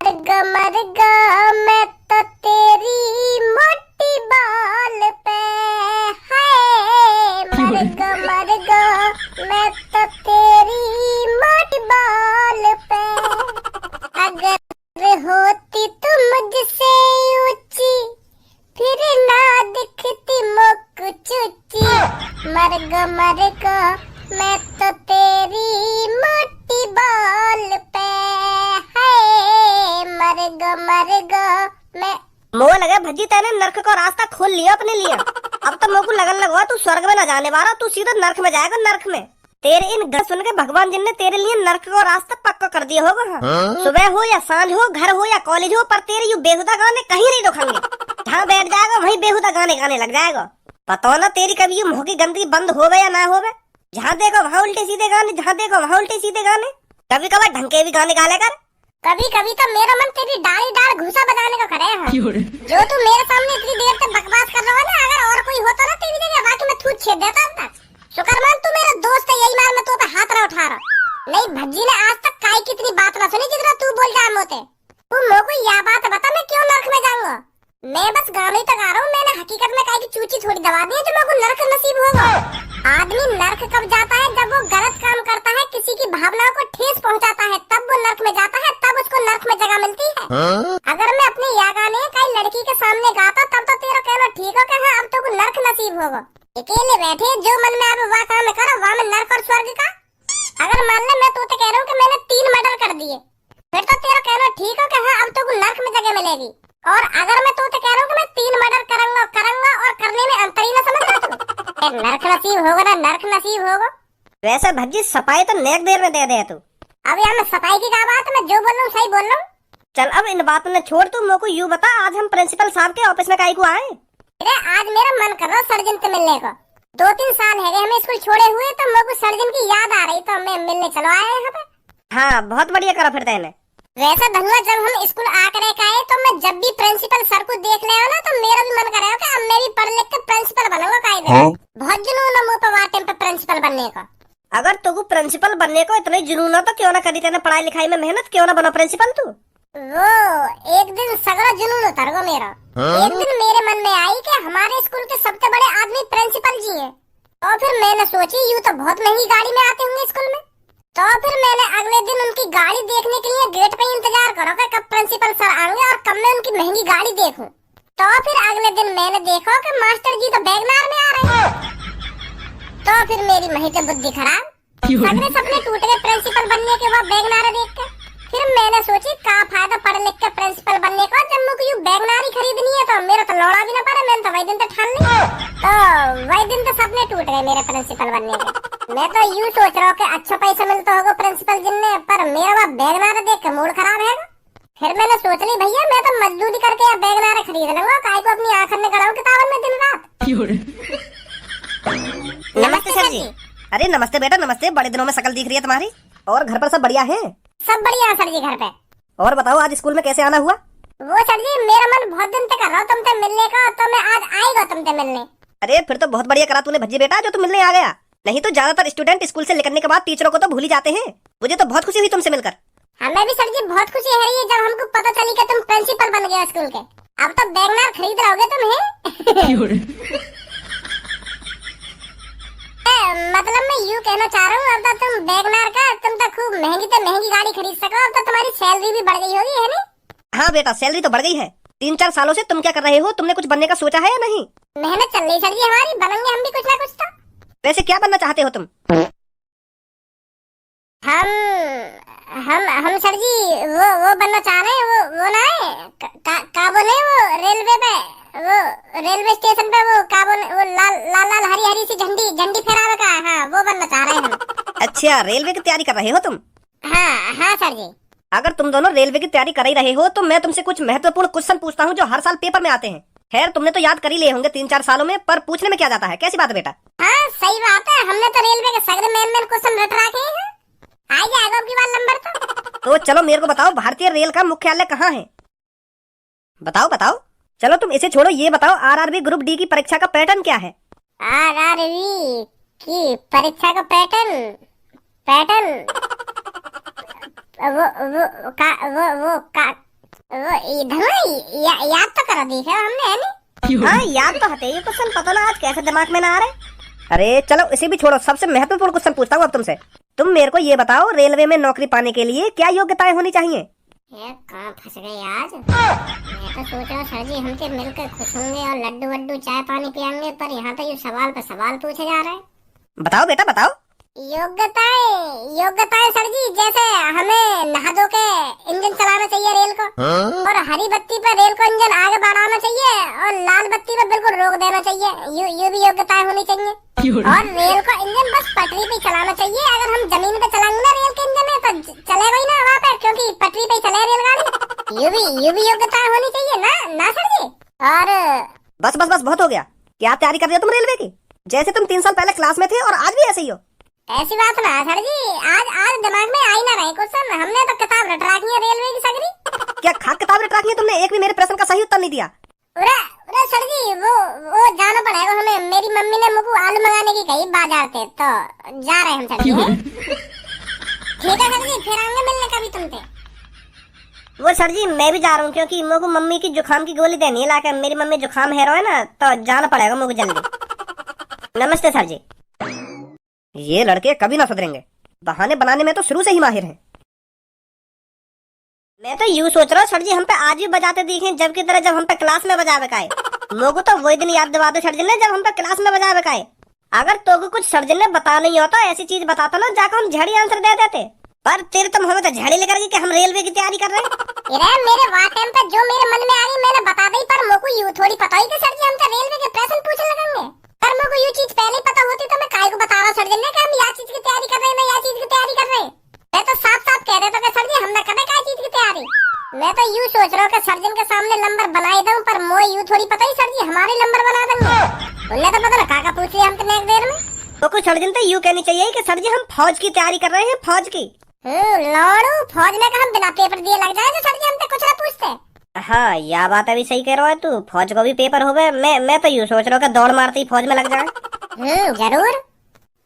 मर ग मैं तो तेरी मोटी बाल पे है। मर ग मैं तो तेरी मोटी बाल पे। अगर होती तू मुझसे ऊंची फिर ना दिखती मुक चुची। मर ग मैं तो तेरी मोटी बाल पे है। मर ग मैं मोह लगे भज्जी तेने नरक का रास्ता खोल लिया अपने लिए। अब तो मोह को लगन लगवा तू स्वर्ग में न जाने वाला, तू सीधा नरक में जाएगा। नरक में तेरे इन ग सुन के भगवान जी ने तेरे लिए नरक का रास्ता पक्का कर दिया होगा। सुबह हो या सांझ हो, घर हो या कॉलेज हो, पर तेरे यू बेहुदा गाने कहीं नहीं रुकेंगे। जहाँ बैठ जाएगा वहीं बेहुदा गाने गाने लग जाएगा। पता ना तेरी कभी ये मुंह की गंदगी बंद होवे या ना होवे। जहाँ देखो वहाँ उल्टे सीधे गाने, जहाँ देखो वहाँ उल्टे सीधे गाने। कभी कभार ढंग के भी गाने गा ले कर। कभी कभी तो मेरा मन तेरी डाली डाल घुसा बजाने का करे है। जो तू मेरे सामने इतनी देर तक बकवास कर रहा है ना, अगर और कोई होता ना तेरी जगह बाकी मैं थूक छेद देता अब तक। शुक्रमान तू मेरा दोस्त है, यही मार मैं तो पे हाथ ना उठा रहा। नहीं भज्जी ने आज तक काई कितनी बात ना सुनी जितना तू बोल जाए मोते। तू मेरे को यह बात बता मैं क्यों नरक में जाऊंगा। मैं बस गाने तक आ रहा हूँ, मैंने हकीकत में काई की चूची थोड़ी दबा दी है जो मेरे को नरक नसीब होगा। आदमी नरक कब जाता है जब वो गलत काम करता है, किसी की भावनाओं को ठेस पहुंचाता है, तब वो नरक में जाता है, तब उसको नरक में जगह मिलती है। अगर मैं अपने या गाने कई लड़की के सामने गाता तब तो तेरा कहना ठीक हो कि हाँ अब तो को नरक नसीब होगा। अकेले बैठे जो मन में आवे वह काम करो, वहाँ में नरक और स्वर्ग का। अगर मान ले मैं तो कह रहा हूँ कि मैंने 3 मर्डर कर दिए, फिर तो तेरा कहना ठीक हो कि हाँ अब तो को नरक में जगह मिलेगी। और अगर मैं तो कह रहा हूँ कि मैं 3 मर्डर करूंगा और करने में अंतर ही ना समझ रहा। नरक नसीब होगा ना, नरक नसीब होगा। वैसे भज्जी सफाई तो नेक देर में दे दे तू। अब यहाँ मैं सफाई की क्या बात, मैं जो बोल रहा हूँ सही बोल रहा हूँ। चल अब इन बातों ने छोड़, तू मेरे को यूँ बता आज हम प्रिंसिपल साहब के ऑफिस में काहे को आए। आज मेरा मन कर रहा सर्जन से मिलने को। 2-3 साल है हमें स्कूल छोड़े हुए, तो मेरे को सर्जन की याद आ रही, तो मैं मिलने चलो आए यहाँ पे। हाँ बहुत बढ़िया करा फिर तेने। वैसा धनुआ जब हम स्कूल आकर आए तो मैं जब भी प्रिंसिपल सर को देख ले ना तो मेरा भी मन कर रहा है कि अब मैं भी पढ़ लिख के प्रिंसिपल बनूंगा। कायदे बहुत जुनून है मुझ पर टाइम पे प्रिंसिपल बनने का। अगर तुझको प्रिंसिपल बनने को इतना जुनून है तो क्यों ना करी तेने पढ़ाई लिखाई में मेहनत, क्यों ना बना प्रिंसिपल तू। वो एक दिन सगरा जुनून उतर गो मेरा। एक दिन मेरे मन में आई कि हमारे स्कूल के सबसे बड़े आदमी प्रिंसिपल जी हैं। और फिर मैंने सोची यूँ तो बहुत महंगी गाड़ी में आते होंगे स्कूल में, तो फिर मैंने अगले दिन उनकी गाड़ी देखने के लिए गेट पे इंतजार करो कि कब प्रिंसिपल सर आएंगे और कब मैं उनकी महंगी गाड़ी देखूं। तो फिर अगले दिन मैंने देखा कि मास्टर जी तो वैगनार में आ रहे हैं। तो फिर मेरी महिला बुद्धि खराब, सगरे सपने टूट गए प्रिंसिपल बनने के बाद वैगनार देख के। फिर मैंने सोची का फायदा पढ़ लिख के प्रिंसिपल बनने का, जब मुझे वैगनार ही खरीदनी है तो मेरा तो लौड़ा भी ना पड़े। मैंने तो वही दिन तो ठान लिया, तो वही दिन तो सपने टूट गए मेरे प्रिंसिपल बनने के। मैं तो यूँ सोच रहा हूँ कि अच्छा पैसा मिलता होगा प्रिंसिपल जिनने, पर मेरा वह वैगनार देख के मूड खराब है। फिर मैंने सोच ली भैया मैं तो मजदूरी करके वैगनार खरीद लूंगा, काय को अपनी आंखन में कराऊं किताबन में दिन रात। नमस्ते सर जी। अरे नमस्ते बेटा नमस्ते, बड़े दिनों में शकल दिख रही है तुम्हारी। और घर पर सब बढ़िया है? सब बढ़िया सर जी घर पे। और बताओ आज स्कूल में कैसे आना हुआ? वो सर जी मेरा मन बहुत दिन तक कर रहा हूँ तुमसे मिलने का, तो मैं आज आएगा तुमसे मिलने। अरे फिर तो बहुत बढ़िया करा तूने भज्जी बेटा जो तू मिलने आ गया। नहीं तो ज्यादातर स्टूडेंट स्कूल से निकलने के बाद टीचरों को तो भूल ही जाते हैं। मुझे तो बहुत खुशी हुई तुमसे मिलकर। हमें भी सर जी बहुत खुशी है रही है जब हमको पता चली कि तुम प्रिंसिपल बन गए स्कूल के। अब तो वैगनार खरीद रहोगे तुम हैं। मतलब मैं यूँ कहना चाह रहा हूँ अब तो तुम वैगनार का तुम तो खूब महंगी गाड़ी खरीद सको। अब तो तुम्हारी सैलरी भी बढ़ गई होगी है नहीं? हाँ बेटा सैलरी तो बढ़ गई है। 3-4 सालों से तुम क्या कर रहे हो? तुमने कुछ बनने का सोचा है या नहीं? मेहनत चल रही सर जी हमारी, बनाएंगे हम भी कुछ ना कुछ तो। वैसे क्या बनना चाहते हो तुम? हम सर जी वो बनना चाह रहे हैं। वो ना है का बोले वो रेलवे पे, वो रेलवे स्टेशन पे वो का बोले वो लाल हरी सी झंडी फहरावे का। हाँ वो बनना चाह रहे हैं हम। अच्छा रेलवे की तैयारी कर रहे हो तुम? हाँ सर जी। अगर तुम दोनों रेलवे की तैयारी कर ही रहे हो तो मैं तुमसे कुछ महत्वपूर्ण क्वेश्चन पूछता हूँ जो हर साल पेपर में आते हैं। खैर तुमने तो याद कर ही लिए होंगे 3-4 सालों में, पर पूछने में क्या जाता है। कैसी बात है बेटा? हाँ सही बात है, हमने तो रेलवे के सगरे मेन क्वेश्चन रट रखे हैं। आ जाएगा आपकी बार नंबर तो चलो मेरे को बताओ भारतीय रेल का मुख्यालय कहाँ है? बताओ। चलो तुम इसे छोड़ो, ये बताओ आरआरबी ग्रुप डी की परीक्षा का पैटर्न क्या है? आरआरबी की परीक्षा का पैटर्न वो वो याद तो करा दी है हमने, है नी? हाँ याद तो हते, ये क्वेश्चन पता ना आज कैसे दिमाग में ना आ रहे। अरे चलो इसे भी छोड़ो, सबसे महत्वपूर्ण क्वेश्चन पूछता हूँ अब तुमसे। तुम मेरे को ये बताओ, रेलवे में नौकरी पाने के लिए क्या योग्यताएं होनी चाहिए? ये कहाँ फंस गए आज। मैं तो सोच रहा हूँ सर जी हमसे मिलकर खुश होंगे और लड्डू वड्डू चाय पानी पियेंगे, पर यहाँ तो ये सवाल पे सवाल पूछे जा रहे हैं। बताओ बेटा बताओ। योग्यताएं सर जी, जैसे हमें नहा धो के इंजन चलाना चाहिए रेल को, और हरी बत्ती पर रेल को इंजन आगे बढ़ाना चाहिए, और लाल बत्ती पर बिल्कुल रोक देना चाहिए। ये भी योग्यताएं होनी चाहिए। और रेल को इंजन बस पटरी पे चलाना चाहिए। अगर हम जमीन पे चलाएंगे ना रेल के इंजन में तो चलेगा ही ना वहाँ पे, क्योंकि पटरी पे चले रेलगाड़ी। ये भी योग्यताएं होनी चाहिए ना सर जी। और बस बस बस बहुत हो गया। क्या तैयारी कर रही हो तुम रेलवे की? जैसे तुम 3 साल पहले क्लास में थे और आज भी ऐसे ही हो। ऐसी बात ना सर जी, आज दिमाग में आई ना रहे क्वेश्चन। हमने तो किताब रट रखी है रेलवे की सगरी। क्या खाक किताब रट रखी है तुमने? एक भी मेरे प्रश्न का सही उत्तर नहीं दिया। अरे सर जी वो जाना पड़ेगा हमें। मेरी मम्मी ने मुझको आलू मंगाने की कही बाजार से, तो जा रहे हम सर जी। ठीक है सर जी, फिर आएंगे मिलने कभी तुमसे। वो सर जी मैं भी जा रहा हूँ, क्योंकि मुझको मम्मी की जुकाम की गोली देनी है लाकर। मेरी मम्मी जुकाम है ना, तो जाना पड़ेगा मुझको जल्दी। नमस्ते सर जी। ये लड़के कभी ना सुधरेंगे, बहाने बनाने में तो शुरू से ही माहिर हैं। मैं तो यूँ सोच रहा हूँ सर जी हम पे आज भी बजाते दिखे जब की तरह, जब हम पे क्लास में बजा बकाए। लोगों तो वही दिन याद दिवा दो सर जी ने जब हम पे क्लास में बजा बकाए। अगर तो कुछ सर जी ने बता नहीं होता, ऐसी चीज बताता ना, जाकर हम झड़ी आंसर दे देते। पर तेरे तुम हमें तो झड़ी लेकर कि हम रेलवे की तैयारी कर रहे हैं। मेरे वाह टाइम पे जो मेरे मन में आ गई मैंने बता दी, पर मुझको यूँ थोड़ी पता ही कि सर जी हमसे रेलवे के प्रश्न पूछने लगेंगे। पर मुझको ये चीज पहले पता होती तो मैं काय को बता रहा सर जी ने कि हम यह चीज की तैयारी कर रहे हैं, यह चीज की तैयारी कर रहे हैं। मैं तो साफ साफ कह देता कि सर जी हम न करें काय चीज की तैयारी। मैं तो यूँ सोच रहा हूँ कि सर्जन के सामने नंबर बनाई दूं, पर मोए यूँ थोड़ी पता ही सर जी हमारे नंबर बना देंगे। उन्हें तो पता ना काका पूछ लिया हमसे नेक देर में। तो कुछ सर्जन तो यूँ कहनी चाहिए कि सर जी हम फौज की तैयारी कर रहे हैं, फौज की। लौड़ू फौज में का हम बिना पेपर दिए लग जाए तो सर जी हमसे कुछ ना पूछते। हाँ यह बात अभी सही कह रहा है तू, फौज को भी पेपर हो गए। मैं तो यूँ सोच रहा हूँ कि दौड़ मारते ही फौज में लग जाए। जरूर।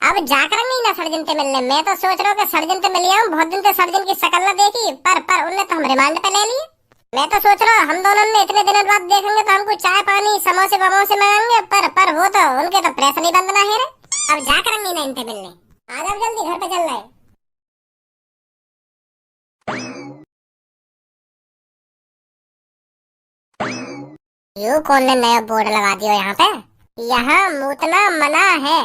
अब जाकर नहीं ना सर्जन से मिलने। मैं तो सोच रहा हूँ कि सर्जन से मिल आऊं, बहुत दिन से सर्जन की शक्ल न देखी, पर उन्हें तो हम रिमांड पे ले लिए। मैं तो सोच रहा हूँ हम दोनों ने इतने दिनों बाद देखेंगे तो हमको चाय पानी समोसे वमोसे मांगेंगे, पर वो तो उनके तो प्रेस नहीं बंद ना है रे। अब जाकर नहीं ना इनसे मिलने। आ जाओ जल्दी, घर पे चल रहे। यू कौन ने नया बोर्ड लगा दिया यहाँ पे? यहाँ मूतना मना है।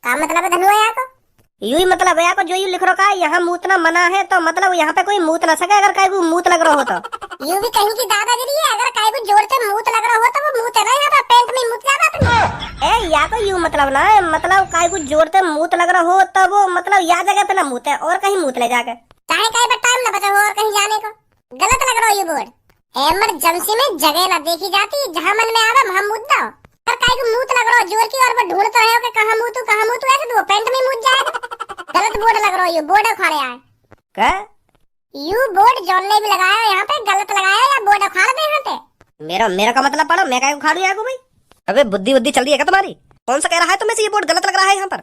क्या मतलब है धनुआ यहाँ को? यू ही मतलब है को जो यू लिख रखा है यहाँ मूतना मना है, तो मतलब यहाँ पे कोई मूत ना सके अगर कहीं मूत लग रहा हो तो। यू भी कहीं की दादागिरी है। अगर कहीं को जोड़ते मूत लग रहा हो तो वो मूत है ना, यहाँ पे पेंट में मूत जाता तुम। ए या को यू मतलब ना है, मतलब कहीं को जोड़ते मूत लग रहा हो तो वो मतलब या जगह पे ना मूत है और कहीं मूत ले जाके। चाहे कहीं पर टाइम न बचा हो और कहीं जाने को। गलत लग रहा हो ये बोर्ड। इमरजेंसी में जगह न देखी जाती, जहाँ मन में आवे वहाँ मूत दो। पर कहीं को मूत लग रहा हो जोर की और वो ढूंढते रहे हो कि कहाँ मूतू ऐसे तो वो पेंट में मूत जाएगा। गलत बोर्ड लग रहा हो, ये बोर्ड उखाड़ आए। क्या यू बोर्ड जॉन ने भी लगाया यहाँ पे, गलत लगाया या बोर्ड उखाड़ दे यहाँ पे? मेरा का मतलब पढ़ो, मैं कहीं उखाड़ू यहाँ को भाई? अबे बुद्धि चल रही है क्या तुम्हारी? कौन सा कह रहा है तुम्हें से ये बोर्ड गलत लग रहा है यहाँ पर?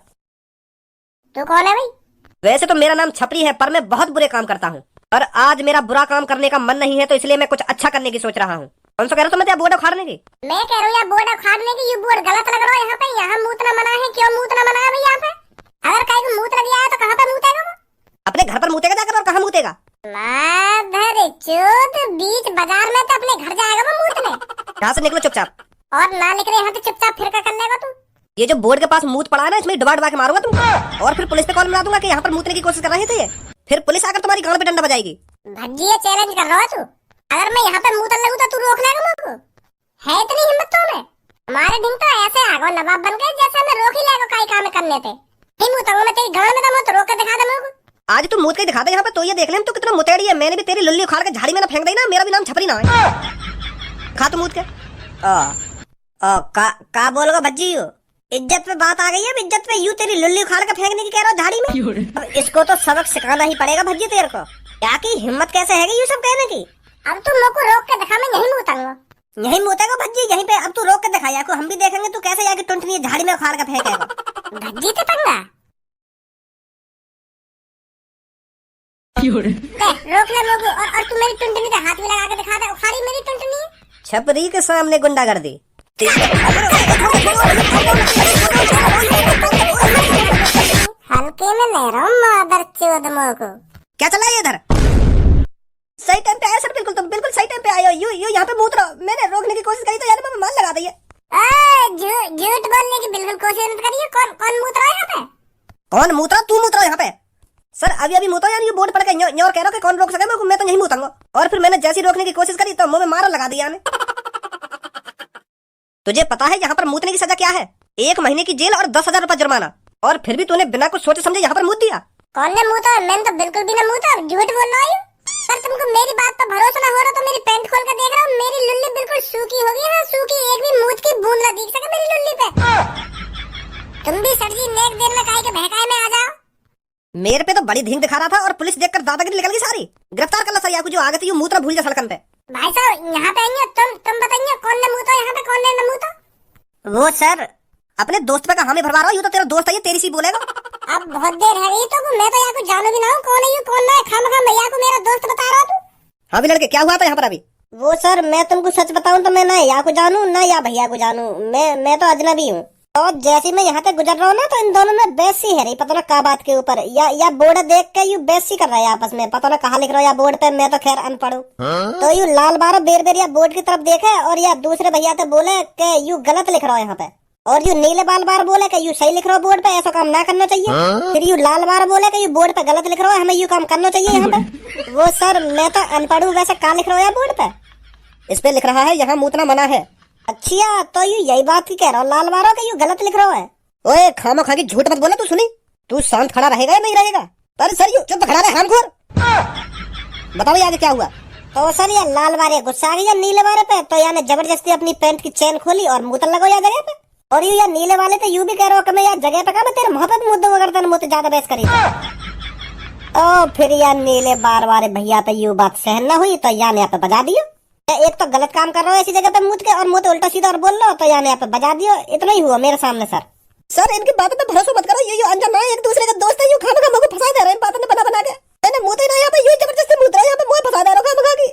तू कौन है भाई? वैसे तो मेरा नाम छपरी है, पर मैं बहुत बुरे काम करता हूँ, और आज मेरा बुरा काम करने का मन नहीं है, तो इसलिए मैं कुछ अच्छा करने की सोच रहा हूँ। कौन सा कह रहा तुम्हें तो बोर्ड उखाड़ने की? मैं कह रहा हूँ यार बोर्ड उखाड़ने की। ये बोर्ड गलत लग रहा है यहाँ पे। यहाँ मूतना मना है। क्यों मूतना मना है भाई यहाँ पे? अगर कहीं को मूत लग गया है तो कहाँ पे मूतेगा वो? अपने घर पर मूतेगा जाकर, और कहाँ मूतेगा? माधर चोद, बीच बाजार में तो अपने घर जाएगा वो मूतने। यहाँ से निकलो चुपचाप। और ना निकले यहाँ से चुपचाप फिर क्या कर लेगा तू? ये जो बोर्ड के पास मूत पड़ा है ना, इसमें डुबा के मारूंगा तुमको, और फिर पुलिस पे कॉल मिला दूंगा कि यहाँ पर मूतने की कोशिश कर रहे थे ये। फिर पुलिस आकर तुम्हारी गांड पे डंडा बजाएगी। भज्जी ये चैलेंज कर रहा है तू? अगर मैं यहाँ पे मूतन लगूं तो तू रोक लेगा मुझको? है इतनी हिम्मत तो में? हमारे दिन तो ऐसे आगो नवाब बन गए जैसे हमें रोक ही लेगा कई काम करने थे। नहीं मूतूंगा मैं तेरी गांड में, तो रोक के दिखा दे मुझको। आज तू मूत के दिखा दे यहाँ पे, तो ये देख ले तू कितना मुतेड़ी है। मैंने भी तेरी लुल्ली उखाड़ के झाड़ी में ना फेंक दी ना, मेरा भी नाम छपरी ना है। खा तू मूत के। का बोलोगा भज्जी? इज्जत पे बात आ गई है, इज्जत पे। यू तेरी लुल्ली उखाड़ के फेंकने की कह रहा हूँ झाड़ी में? अब इसको तो सबक सिखाना ही पड़ेगा भज्जी तेरे को। क्या की हिम्मत कैसे है यू सब कहने की? अब तू मुझको रोक के दिखा, मैं यही मूतूंगा। यही मूतेगा भज्जी यहीं पे? अब तू रोक के दिखा यार को, हम भी देखेंगे तू कैसे यार की टुंटनी झाड़ी में उखाड़ के फेंकेगा। भज्जी तो पंगा रोक ले मुझको, और तू मेरी टुंटनी पे हाथ भी लगा के दिखा दे, छपरी के सामने गुंडागर्दी। हल्के में ले रहा हूँ मादर चोद को। क्या चला है इधर? सही टाइम पे आया सर, बिल्कुल सही टाइम पे आया। यू यहाँ पे मूत रहा, मैंने रोकने की कोशिश करी तो यार मैं मान लगा दी है। झूठ बोलने की बिल्कुल कोशिश मत करिए। कौन मूत रहा है यहाँ पे? कौन मूत रहा? तू मूत रहा यहाँ पे? सर अभी मूता यार, ये बोर्ड पड़ के न्योर कह रहा कि कौन रोक सके मैं तो नहीं मूतूंगा। और फिर मैंने जैसी रोकने की कोशिश करी तो मुंह में मारा लगा दिया ने। तुझे पता है यहाँ पर मूतने की सजा क्या है? 1 महीने की जेल और 10,000 रुपए जुर्माना। और फिर भी तूने बिना कुछ सोचे समझे यहाँ पर मूत दिया। कौन ने मूता? मैंने तो बिल्कुल भी ना मूता। झूठ बोल रहा हूँ। सर तुमको मेरी बात पर भरोसा ना हो रहा तो मेरी पैंट खोल कर देख रहा हूँ। मेरी लुल्ली बिल्कुल सूखी हो गई है, सूखी। एक भी मूत की बूंद ना दिख सके मेरी लुल्ली पे। तुम भी सर जी नेक देर में काहे के बहकाए में आ जाओ। मेरे पे तो बड़ी धींग दिखा रहा था और पुलिस देखकर दादागिरी निकल गई सारी। गिरफ्तार कर ला सर, जो आगे से यूं मूत्रा भूल जा सड़कन पे। भाई साहब यहाँ पे आइए, तुम बताइए कौन ने मूता यहाँ पे, कौन ने न मूता? वो सर अपने दोस्त पे का हामी भरवा रहा हूँ। यूं तो तेरा दोस्त है, ये तेरी सी बोलेगा। अब बहुत देर है गई तो मैं तो यहाँ को जानू भी ना हूँ कौन है यू कौन है। खामखा भैया को मेरा दोस्त बता रहा तू। हाँ भी लड़के, क्या हुआ था यहाँ पर अभी? वो सर मैं तुमको सच बताऊं तो मैं ना या को जानू ना या भैया को जानू। मैं तो अजनबी हूँ। तो जैसे मैं यहाँ तक गुजर रहा हूँ ना तो इन दोनों में बहस सी है रही, पता ना क्या बात के ऊपर। या बोर्ड देख के यू बहस सी कर रहा है आपस में, पता ना कहाँ लिख रहा है या बोर्ड पे। मैं तो खैर अनपढ़ हूँ। तो यू लाल बार बेर या बोर्ड की तरफ देखे और या दूसरे भैया तो बोले कि यू गलत लिख रहा है यहाँ पे। और यू नीले बार बोले कि यू सही लिख रहा हो बोर्ड पे, ऐसा काम ना करना चाहिए। फिर यू लाल बार बोले कि यू बोर्ड पे गलत लिख रहा हो, हमें यू काम करना चाहिए यहाँ पे। वो सर मैं तो अनपढ़ हूँ, वैसे क्या लिख रहा हो यार बोर्ड पे? इस पे लिख रहा है यहाँ मूतना मना है। अच्छा तो यू यही बात की कह रहा हो लाल बारो कि यू गलत लिख रहा है? ओए खामा खा के झूठ मत बोला। तू सुनी, तू शांत खड़ा रहेगा या नहीं रहेगा? अरे सर यू चुप खड़ा रहे हमखोर। बताओ आगे क्या हुआ? तो सर ये लाल बारे गुस्सा आ गया नीले बारे पे, तो याने जबरदस्ती अपनी पैंट की चेन खोली और मूतन लगो या जगह पे। और यू या नीले वाले तो यू भी कह रहा हो कि मैं यार जगह पे का मैं तेरे मोहब्बत मुद्दों वगैरह मुझसे ज्यादा बहस करी। तो फिर यार नीले बार वाले भैया पे यू बात सहन न हुई तो याने यहाँ पे बजा दियो। एक तो गलत काम कर रहा हो ऐसी जगह पे मूत के और मुझे उल्टा सीधा और बोल रहा हो, तो याने यहाँ पे बजा दियो। इतना ही हुआ मेरे सामने सर। सर इनकी बातों पे भरोसा मत करो। ये अनजान है, एक दूसरे का दोस्त है। यू खामा खा मुझे फंसा दे रहे हैं बातों में बना के। मैंने मूते ना यहाँ पे, यू जबरदस्ती मूत रहा है यहाँ पे, मुझे फंसा दे रहा है खामा खा की।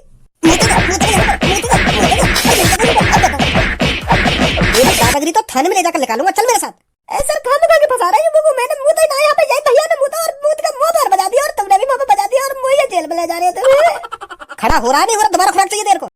दादागिरी तो थाने में ले जाकर निकालूंगा, चल मेरे साथ। ऐसा खामा खा के फंसा रहा है मुझे। मैंने मूता ना यहाँ पे, यही भैया ने मूता और मूत का मुंह पर बजा दिया और तुमने भी मुंह पे बजा दिया और मुझे जेल में ले जा रहे हो। खड़ा हो रहा नहीं हो रहा, दोबारा खुराक चाहिए तेरे को।